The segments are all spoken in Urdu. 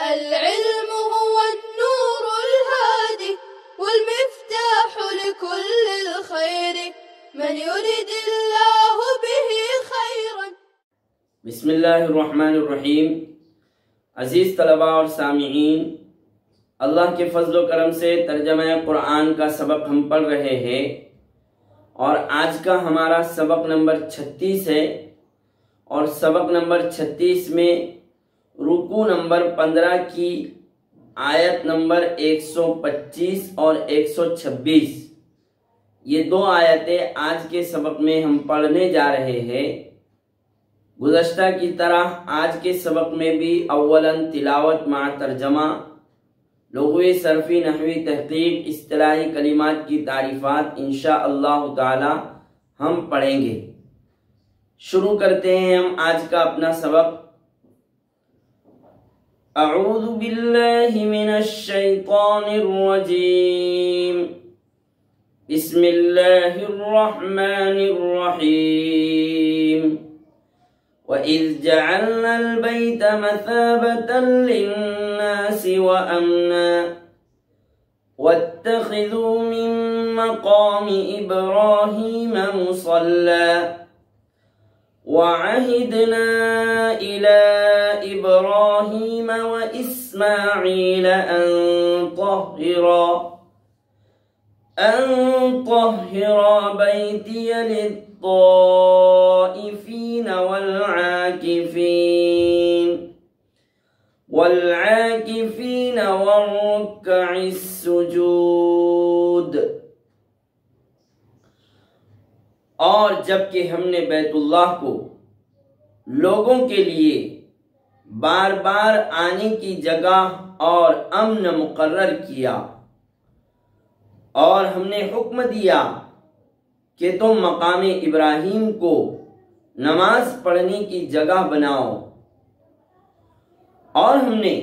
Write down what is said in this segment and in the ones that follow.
العلم هو النور الهادي والمفتاح لكل الخير من يرد الله به خيرا. بسم اللہ الرحمن الرحیم. عزیز طلباء اور سامعین، اللہ کے فضل و کرم سے ترجمہ قرآن کا سبق ہم پڑھ رہے ہیں اور آج کا ہمارا سبق نمبر 36 ہے، اور سبق نمبر 36 میں رکوع نمبر 15 کی آیت نمبر 125 اور 126 یہ دو آیتیں آج کے سبق میں ہم پڑھنے جا رہے ہیں. گزشتہ کی طرح آج کے سبق میں بھی اولاً تلاوت مع ترجمہ، لغوی صرفی نحوی تحقیق، اصطلاحی کلمات کی تعریفات انشاءاللہ تعالی ہم پڑھیں گے. شروع کرتے ہیں ہم آج کا اپنا سبق. اعوذ باللہ من الشیطان الرجیم. بسم اللہ الرحمن الرحیم. وَإِذْ جَعَلْنَا الْبَيْتَ مَثَابَةً لِلنَّاسِ وَأَمْنًا وَاتَّخِذُوا مِن مَّقَامِ إِبْرَاهِيمَ مُصَلًّى وَعَهِدْنَا إِلَى إِبْرَاهِيمَ وَإِسْمَاعِيلَ أَن طَهِّرَا بَيْتِيَ للطائفين والعاكفين والركع السجود. اور جبکہ ہم نے بیت اللہ کو لوگوں کے لیے بار بار آنے کی جگہ اور امن مقرر کیا، اور ہم نے حکم دیا کہ تم مقام ابراہیم کو نماز پڑھنے کی جگہ بناؤ، اور ہم نے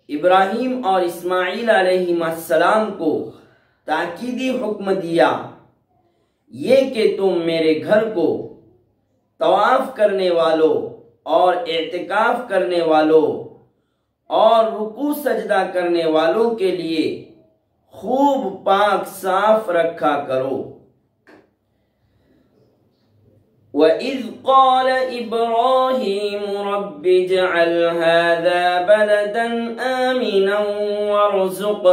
ابراہیم اور اسماعیل علیہ السلام کو تاکیدی حکم دیا یہ کہ تم میرے گھر کو طواف کرنے والوں اور اعتکاف کرنے والوں اور رکوع سجدہ کرنے والوں کے لیے خوب پاک صاف رکھا کرو. وَإِذْ قَالَ إِبْرَاهِيمُ رَبِّ اجْعَلْ هَذَا بَلَدًا آمِنًا وَارْزُقْ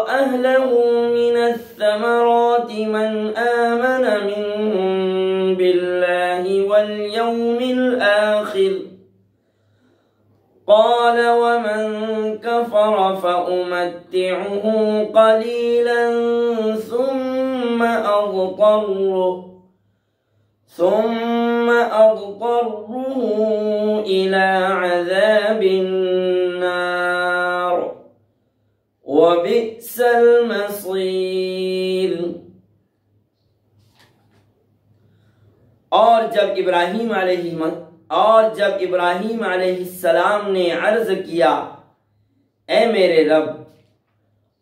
أَهْلَهُ مِنَ الثَّمَرَاتِ مَنْ آمَنَ مِنْهُمْ بِاللَّهِ وَالْيَوْمِ الْآخِرِ قَالَ وَمَنْ كَفَرَ فَأُمَتِّعُهُ قَلِيلًا ثُمَّ أَضْطَرُّهُ إِلَى عَذَابِ النَّارِ وَبِئْسَ الْمَصِيرُ. اور جب ابراہیم علیہ السلام نے عرض کیا اے میرے رب،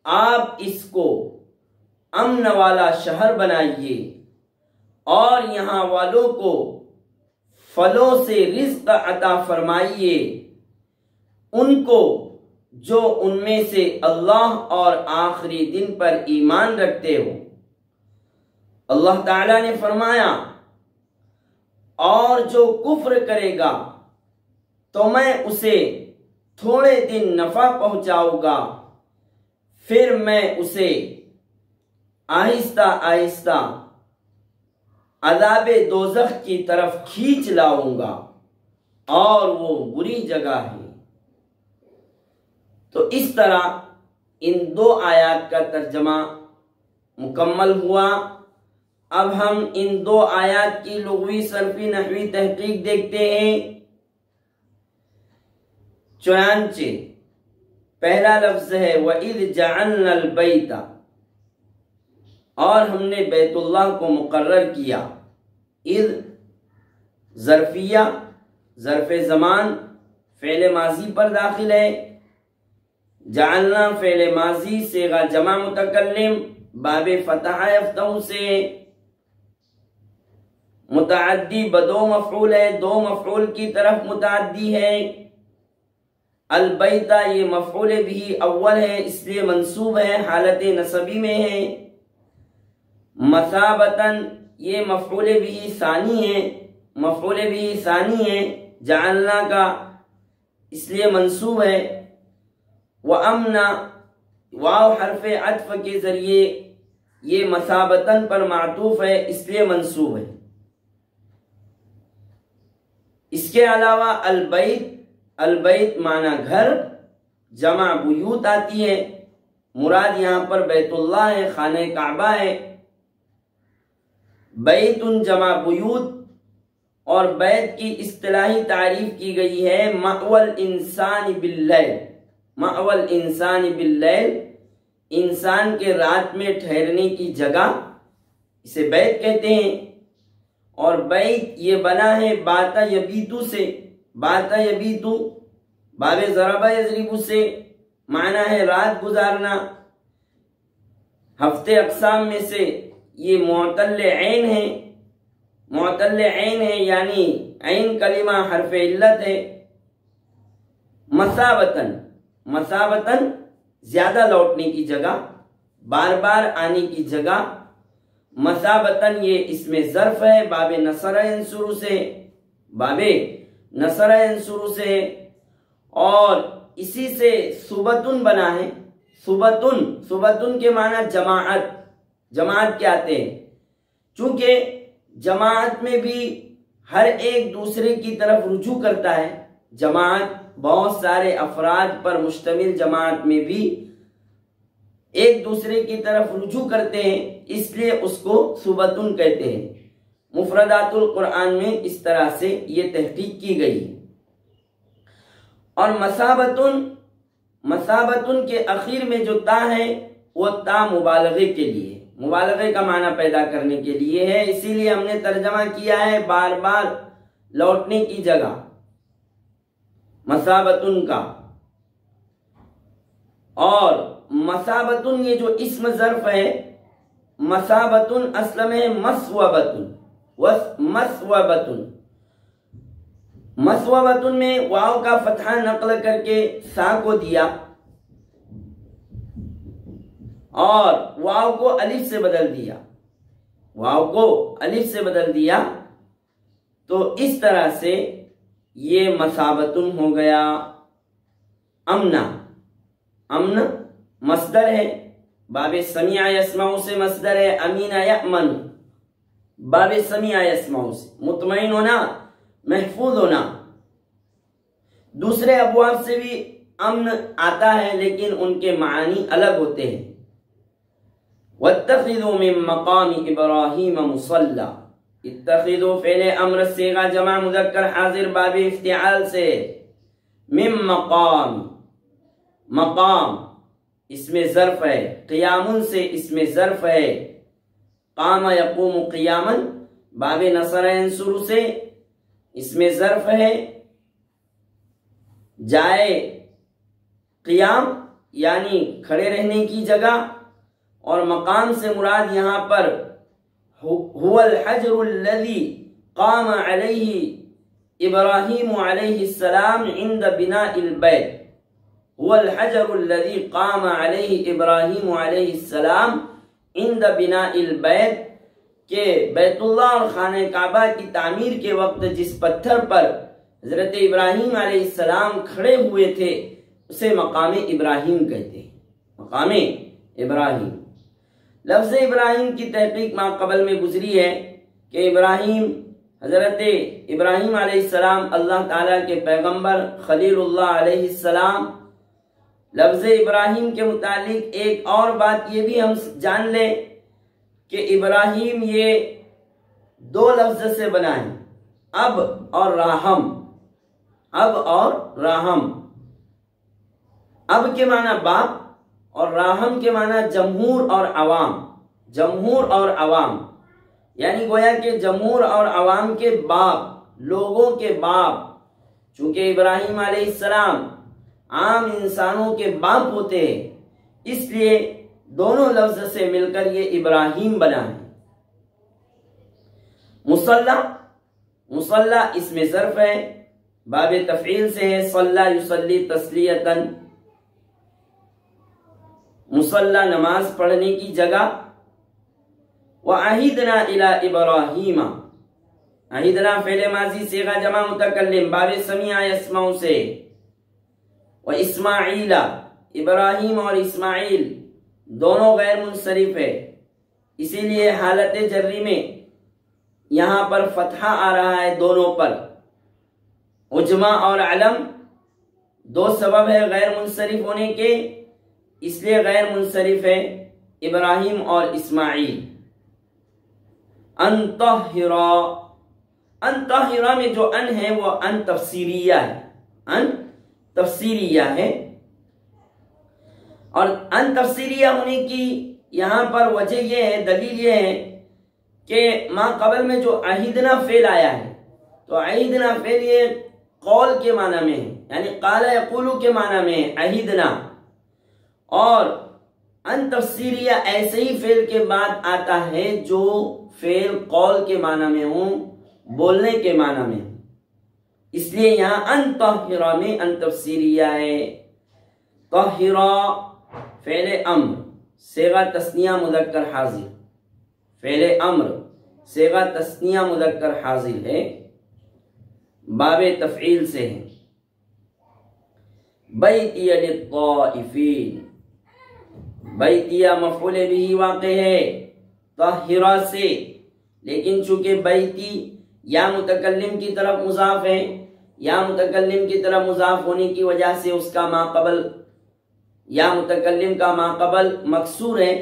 آپ اس کو امن والا شہر بنائیے اور یہاں والوں کو پھلوں سے رزق عطا فرمائیے، ان کو جو ان میں سے اللہ اور آخری دن پر ایمان رکھتے ہو. اللہ تعالی نے فرمایا، اور جو کفر کرے گا تو میں اسے تھوڑے دن نفع پہنچاؤں گا، پھر میں اسے آہستہ آہستہ عذاب دوزخ کی طرف کھینچ لاؤں گا، اور وہ بری جگہ ہے. تو اس طرح ان دو آیات کا ترجمہ مکمل ہوا. اب ہم ان دو آیات کی لغوی صرفی نحوی تحقیق دیکھتے ہیں. چنانچہ پہلا لفظ ہے وَإِذْ جَعَلْنَا الْبَيْتَ، اور ہم نے بیت اللہ کو مقرر کیا. اذ ظرفیہ، ظرف زمان، فعل ماضی پر داخل ہے. جعلنا فعل ماضی صیغہ جمع متکلم باب فتح یفتح سے متعدی بدو مفعول ہے، دو مفعول کی طرف متعدی ہے۔ البیت یہ مفعول بھی اول ہے، اس لیے منصوب ہے، حالت نصبی میں ہے۔ مثابتاً یہ مفعول بھی ثانی ہے، مفعول بھی ثانی ہے، جعلنا کا اس لیے منصوب ہے۔ وَأَمْنَ واو حرف عطف کے ذریعے یہ مثابتاً پر معطوف ہے، اس لیے منصوب ہے۔ اس کے علاوہ البیت، البیت معنی گھر، جمع بیوت آتی ہے، مراد یہاں پر بیت اللہ ہے، خانہ کعبہ ہے۔ بیت جمع بیوت، اور بیت کی اصطلاحی تعریف کی گئی ہے مأوى الانسان باللیل، مأوى الانسان باللیل، انسان کے رات میں ٹھہرنے کی جگہ، اسے بیت کہتے ہیں۔ اور بیت یہ بنا ہے باتا یبیتو سے، باتا یبیتو باب ضربہ یضربو سے، معنی ہے رات گزارنا۔ ہفتے اقسام میں سے یہ معتل عین ہے، معتل عین ہے یعنی عین کلمہ حرف علت ہے۔ مثابتاً، مثابتاً زیادہ لوٹنے کی جگہ، بار بار آنے کی جگہ۔ مثابتاً یہ اسم ظرف ہے، باب نصر ینصر سے، باب نصر ینصر سے، اور اسی سے صبتن بنا ہے۔ صبتن، صبتن کے معنی جماعت، جماعت کے آتے ہیں، چونکہ جماعت میں بھی ہر ایک دوسرے کی طرف رجوع کرتا ہے، جماعت بہت سارے افراد پر مشتمل جماعت میں بھی ایک دوسرے کی طرف رجوع کرتے ہیں، اس لیے اس کو صبتن کہتے ہیں۔ مفردات القرآن میں اس طرح سے یہ تحقیق کی گئی۔ اور مثابتن، مثابتن کے اخیر میں جو تا ہے وہ تا مبالغے کے لیے، مبالغے کا معنی پیدا کرنے کے لیے ہے، اسی لیے ہم نے ترجمہ کیا ہے بار بار لوٹنے کی جگہ، مثابتن کا۔ اور مثابتن یہ جو اسم ظرف ہے، مثابتن اصل میں مسوبتن، مسوبتن، مسوبتن میں واو کا فتحہ نقل کر کے سا کو دیا اور واو کو الف سے بدل دیا، واو کو الف سے بدل دیا، تو اس طرح سے یہ مثابتن ہو گیا۔ امنا، امن مصدر ہے، باب سمیع یسمع سے مصدر ہے، امین یأمن، باب سمیع یسمع سے مطمئن ہونا، محفوظ ہونا۔ دوسرے ابواب سے بھی امن آتا ہے لیکن ان کے معنی الگ ہوتے ہیں۔ وَاتَّخِذُوا مِن مَّقَامِ إِبْرَاهِيمَ مُصَلًّى، اتخذوا فعل امر صیغہ جمع مذکر حاضر باب افتعال سے، من مقام، مقام اسم ظرف ہے، قیام سے اسم ظرف ہے، قام یقوم قیاما باب نصر ینصر سے اسم ظرف ہے، جائے قیام یعنی کھڑے رہنے کی جگہ، اور مقام سے مراد یہاں پر هو الحجر الذي قام عليه ابراہیم علیہ السلام عند بناء البيت، هو الحجر الذي قام عليه ابراہیم علیہ السلام عند بناء البيت، کہ بیت اللہ اور خانہ کعبہ کی تعمیر کے وقت جس پتھر پر حضرت ابراہیم علیہ السلام کھڑے ہوئے تھے اسے مقام ابراہیم کہتے ہیں، مقام ابراہیم۔ لفظ ابراہیم کی تحقیق ما قبل میں گزری ہے کہ ابراہیم، حضرت ابراہیم علیہ السلام اللہ تعالیٰ کے پیغمبر خلیل اللہ علیہ السلام۔ لفظ ابراہیم کے متعلق ایک اور بات یہ بھی ہم جان لیں کہ ابراہیم یہ دو لفظ سے بنا ہے، اب اور راہم، اب اور راہم۔ اب کے معنی باپ اور راہم کے معنی جمہور اور عوام، جمہور اور عوام، یعنی گویا کہ جمہور اور عوام کے باپ، لوگوں کے باپ، چونکہ ابراہیم علیہ السلام عام انسانوں کے باپ ہوتے ہیں، اس لیے دونوں لفظ سے مل کر یہ ابراہیم بنا ہے۔ مصلی، مصلی اسم ظرف ہے، باب تفعیل سے ہے، صلی یصلی تسلیۃً، مصلی نماز پڑھنے کی جگہ۔ وعہدنا الی ابراہیم، عہدنا فعل ماضی صیغہ جمع متکلم، باب سمیع یسمع سے۔ واسماعیل، ابراہیم اور اسماعیل دونوں غیر منصرف ہے، اسی لیے حالت جری میں یہاں پر فتحہ آ رہا ہے دونوں پر۔ عجمہ اور علم دو سبب ہے غیر منصرف ہونے کے، اس لیے غیر منصرف ہے ابراہیم اور اسماعیل۔ ان طہرا، ان طہرا میں جو ان ہے وہ ان تفسیریہ ہے، ان تفسیریہ ہے، اور ان تفسیریہ ہونے کی یہاں پر وجہ یہ ہے، دلیل یہ ہے کہ ما قبل میں جو عہدنا فعل آیا ہے، تو عہدنا فعل یہ قول کے معنی میں ہے، یعنی قال یقولو کے معنی میں ہے عہدنا، اور ان تفسیریہ ایسے ہی فعل کے بعد آتا ہے جو فعل قول کے معنی میں ہوں، بولنے کے معنی میں، اس لیے یہاں ان طہرا میں ان تفسیریہ ہے۔ طہرا فعل امر صیغہ تثنیہ مذکر حاضر، فعل امر صیغہ تثنیہ مذکر حاضر ہے، باب تفعیل سے ہے۔ بیتی للطائفین، بیتیہ مفعول بھی واقع ہے طاہرہ سے، لیکن چونکہ بیتی یا متکلم کی طرف مضاف ہے، یا متکلم کی طرف مضاف ہونے کی وجہ سے اس کا ما قبل، یا متکلم کا ما قبل مکسور ہے،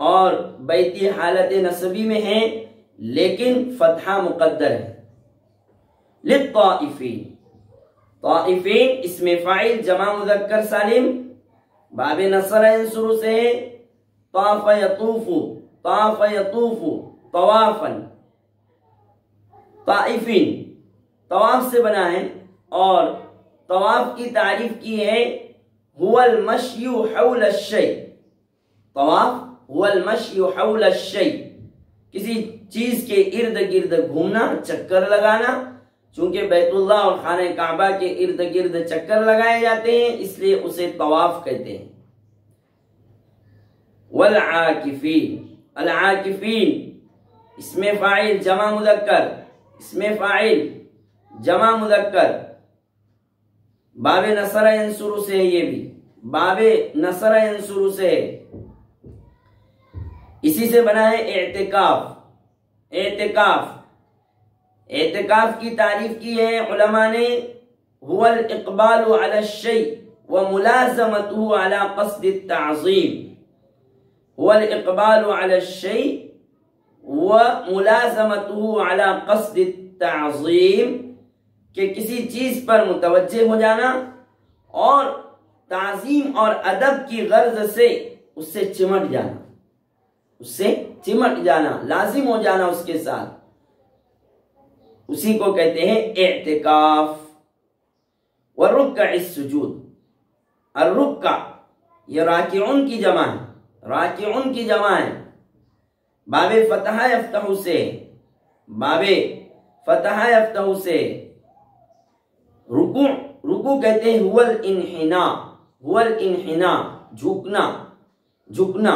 اور بیتی حالت نصبی میں ہے لیکن فتحہ مقدر ہے۔ للطائفین، طائفین اسم فاعل جمع مذکر سالم، باب نصر ینصر سے ہے، طاف یطوف، طاف یطوف طوافا، طائفین طواف سے بنا ہے، اور طواف کی تعریف کی ہے هو المشی حول الشیء، طواف هو المشی حول الشیء، کسی چیز کے ارد گرد گھومنا، چکر لگانا، چونکہ بیت اللہ اور خانہ کعبہ کے ارد گرد چکر لگائے جاتے ہیں اس لیے اسے طواف کہتے ہیں۔ والعاکفین، العاکفین اسم فاعل جمع مذکر، اسم فاعل جمع مذکر، باب نصر ینصر سے ہے، یہ بھی باب نصر ینصر سے ہے، اسی سے بنا ہے اعتکاف۔ اعتکاف، اعتکاف کی تعریف کی ہے علماء نے هو الاقبال على الشيء وملازمته على قصد التعظیم، هو الاقبال على الشيء وملازمته على قصد التعظیم، کہ کسی چیز پر متوجہ ہو جانا اور تعظیم اور ادب کی غرض سے اس سے چمٹ جانا، اس سے چمٹ جانا، لازم ہو جانا اس کے ساتھ، اسی کو کہتے ہیں اعتکاف۔ والرکع السجود، الرکع یہ راکعون کی جمع ہے، راکعون کی جمع ہے، باب فتح یفتح سے، باب فتح یفتح سے۔ رکوع، رکوع کہتے ہیں هو الانحناء، هو الانحناء جھکنا، جھکنا۔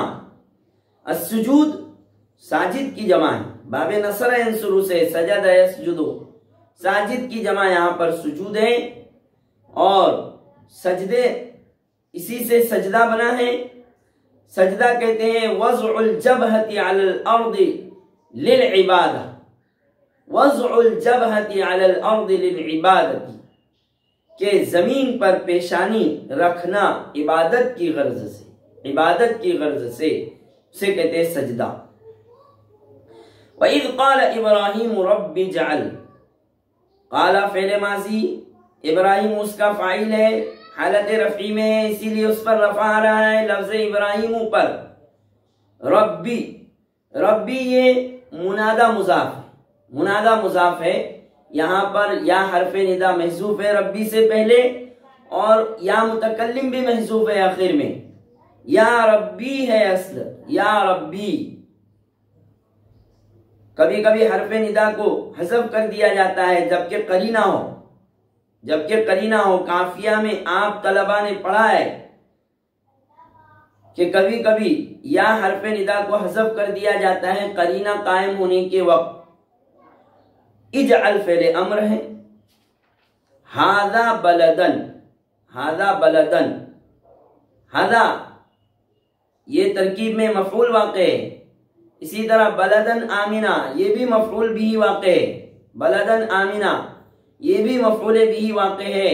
السجود ساجد کی جمع ہے، باب نصر ینصر سے، سجد یسجد، ساجد کی جمع یہاں پر سجود ہے، اور سجدے اسی سے سجدہ بنا ہے۔ سجدہ کہتے ہیں وضع الجبہۃ علی الارض للعبادہ، وضع الجبہۃ علی الارض للعبادہ، کہ زمین پر پیشانی رکھنا عبادت کی غرض سے، عبادت کی غرض سے، اسے کہتے ہیں سجدہ۔ وَإِذْ قَالَ إِبْرَاهِيمُ رَبِّ اجْعَلْ، قال فعل ماضی، ابراہیم اس کا فاعل ہے، حالت رفعی میں ہے، اسی لیے اس پر رفع آ رہا ہے لفظ ابراہیم پر۔ ربی، ربی یہ منادہ مضاف ہے، منادہ مضاف ہے، یہاں پر یا حرف ندا محذوف ہے ربی سے پہلے، اور یا متکلم بھی محذوف ہے آخر میں، یا ربی ہے اصل، یا ربی۔ کبھی کبھی حرف ندا کو حذف کر دیا جاتا ہے جبکہ قرینہ ہو قافیہ میں آپ طلبہ نے پڑھا ہے کہ کبھی کبھی یا حرف ندا کو حذف کر دیا جاتا ہے قرینہ قائم ہونے کے وقت. اجعل فعل امر ہے. ہاذا بلدن ہاذا یہ ترکیب میں مفعول واقع ہے. اسی طرح بلدن آمنہ یہ بھی مفعول بھی واقع ہے. بلدن آمنہ یہ بھی مفعول بھی واقع ہے.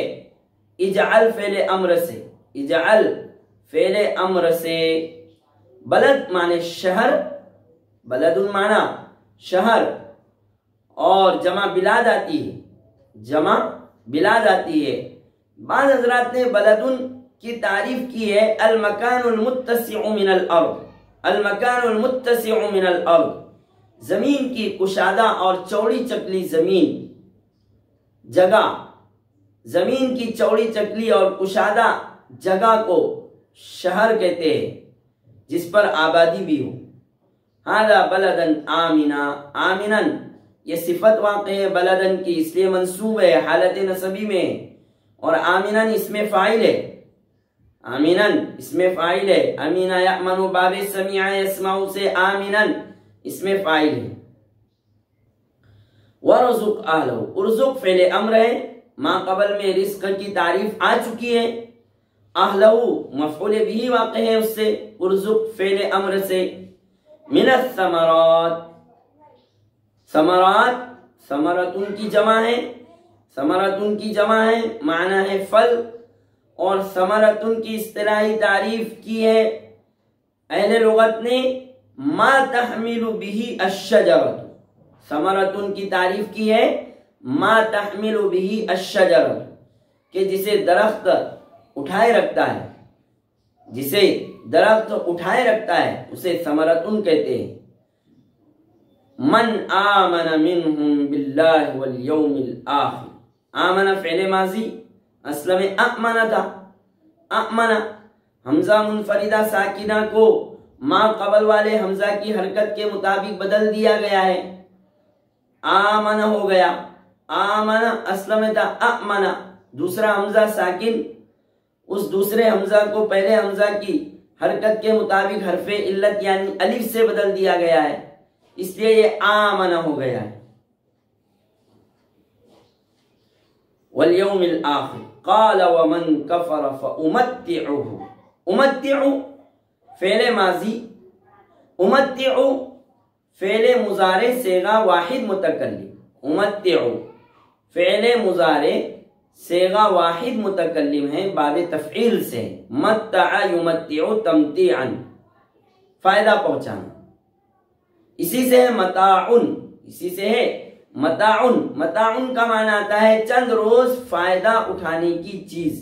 اجعل فعل امر سے. اجعل فعل امر سے. بلد معنی شہر، بلد معنی شہر، اور جمع بلاد آتی ہے. بعض حضرات نے بلدن کی تعریف کی ہے المکان المتسع من الارض. المکان المتسع من الارض، زمین کی کشادہ اور چوڑی چکلی جگہ. زمین کی چوڑی چکلی اور کشادہ جگہ کو شہر کہتے ہیں جس پر آبادی بھی ہو. ہذا بلدن آمنا یہ صفت واقع ہے بلدن کی، اس لیے منصوب ہے حالت نصبی میں، اور آمنا اسم فاعل ہے. آمنا اسم فاعل ہے. امینہ یأمن باب سمیع یسمع سے آمنا اسم فاعل ہے. ورزق اہلہ، ارزق فعل امر ہے. ما قبل میں رزق کی تعریف آ چکی ہے. اہلہ مفعول بھی واقع ہے اس سے، ارزق فعل امر سے. من الثمرات، ثمرتن کی جمع ہے، معنی ہے پھل. اور ثمرتن کی اصطلاحی تعریف کی ہے اہل لغت نے ما تحمل به الشجرۃ. ثمرتن کی تعریف کی ہے ما تحمل به الشجرۃ کہ جسے درخت اٹھائے رکھتا ہے اسے ثمرتن کہتے ہیں. من آمن منہم باللہ والیوم الآخر. آمن فعل ماضی، اصل میں اؤمن تھا. اؤمن حمزہ منفردہ ساکنہ کو ما قبل والے حمزہ کی حرکت کے مطابق بدل دیا گیا ہے. آمن ہو گیا. آمن اصل میں تھا اؤمن. دوسرا حمزہ ساکن، اس دوسرے حمزہ کو پہلے حمزہ کی حرکت کے مطابق حرف علت یعنی الف سے بدل دیا گیا ہے، اس لیے یہ آمن ہو گیا ہے. والیوم الآخر. قال ومن کفر فأمتعه. امتع فعل ماضی، امتع فعل مضارع صیغہ واحد متکلم. امتع فعل مضارع صیغہ واحد متکلم ہے، باب تفعیل سے. متع یمتع تمتیعا فائدہ پہنچانا. اسی سے ہے متاعن. متاعن کا معنی آتا ہے چند روز فائدہ اٹھانے کی چیز،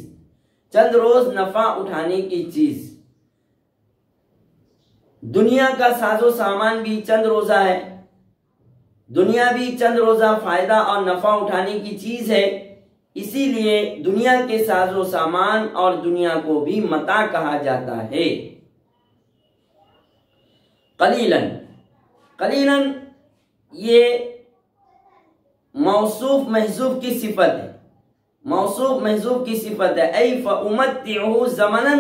چند روز نفع اٹھانے کی چیز. دنیا کا ساز و سامان بھی چند روزہ ہے. دنیا بھی چند روزہ فائدہ اور نفع اٹھانے کی چیز ہے، اسی لیے دنیا کے ساز و سامان اور دنیا کو بھی متاع کہا جاتا ہے. قلیلاً یہ موصوف محذوف کی صفت ہے. موصوف محذوف کی صفت ہے. ای فأمتعه زمنا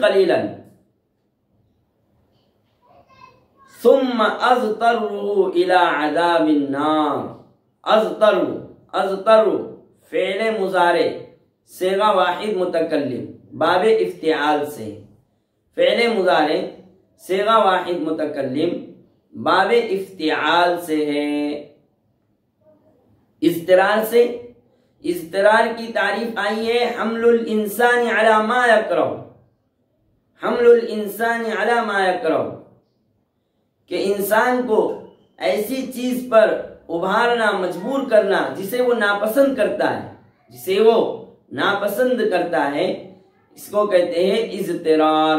قلیلا ثم اضطره الى عذاب النار. اضطر فعل مضارع صیغہ واحد متکلم باب افتعال سے. فعل مضارع صیغہ واحد متکلم باب افتعال سے ہے. اضطرار سے، اضطرار کی تعریف آئی ہے حمل الانسان علی ما یکرہ. حمل الانسان علی ما یکرہ کہ انسان کو ایسی چیز پر ابھارنا، مجبور کرنا جسے وہ ناپسند کرتا ہے، اس کو کہتے ہیں اضطرار.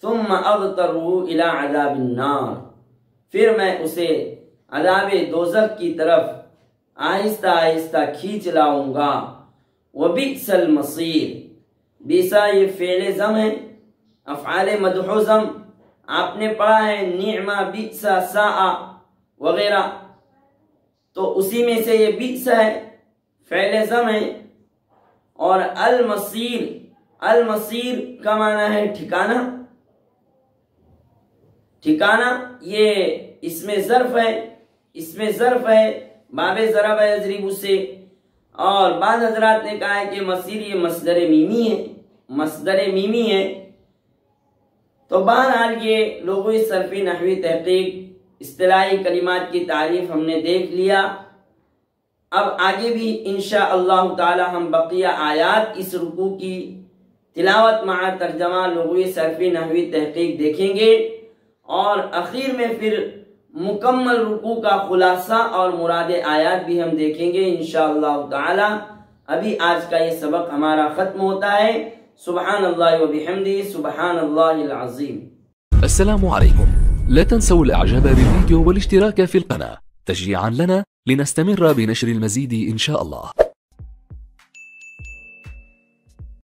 ثم اضطروا الى عذاب النار، پھر میں اسے عذاب دوزخ کی طرف آہستہ آہستہ کھینچ لاؤں گا. وبئس المصیر. بیسا یہ فعل ضم ہے، افعال مدح و ضم آپ نے پڑھا ہے نعمہ بئسا ساء وغیرہ، تو اسی میں سے یہ بئس ہے، فعل ضم ہے. اور المصیر، المصیر کا معنی ہے ٹھکانہ. ٹھکانہ یہ اس میں ظرف ہے، اس میں ظرف ہے باب ضرب یضرب سے. اور بعض حضرات نے کہا ہے کہ مصیر یہ مصدر میمی ہے، مصدر میمی ہے. تو بہرحال یہ لغوی صرفی نحوی تحقیق اصطلاحی کلمات کی تعریف ہم نے دیکھ لیا. اب آگے بھی انشاءاللہ تعالی ہم بقیہ آیات اس رکوع کی تلاوت مع ترجمہ لغوی صرفی نحوی تحقیق دیکھیں گے، اور اخیر میں پھر مکمل رکوع کا خلاصہ اور مراد آیات بھی ہم دیکھیں گے انشاءاللہ تعالی. ابھی آج کا یہ سبق ہمارا ختم ہوتا ہے. سبحان اللہ و بحمدہ، سبحان اللہ العظیم. السلام عليكم. لا تنسوا الاعجاب بالفيديو والاشتراك في القناة تشجيعا لنا لنستمر بنشر المزيد إن شاء الله.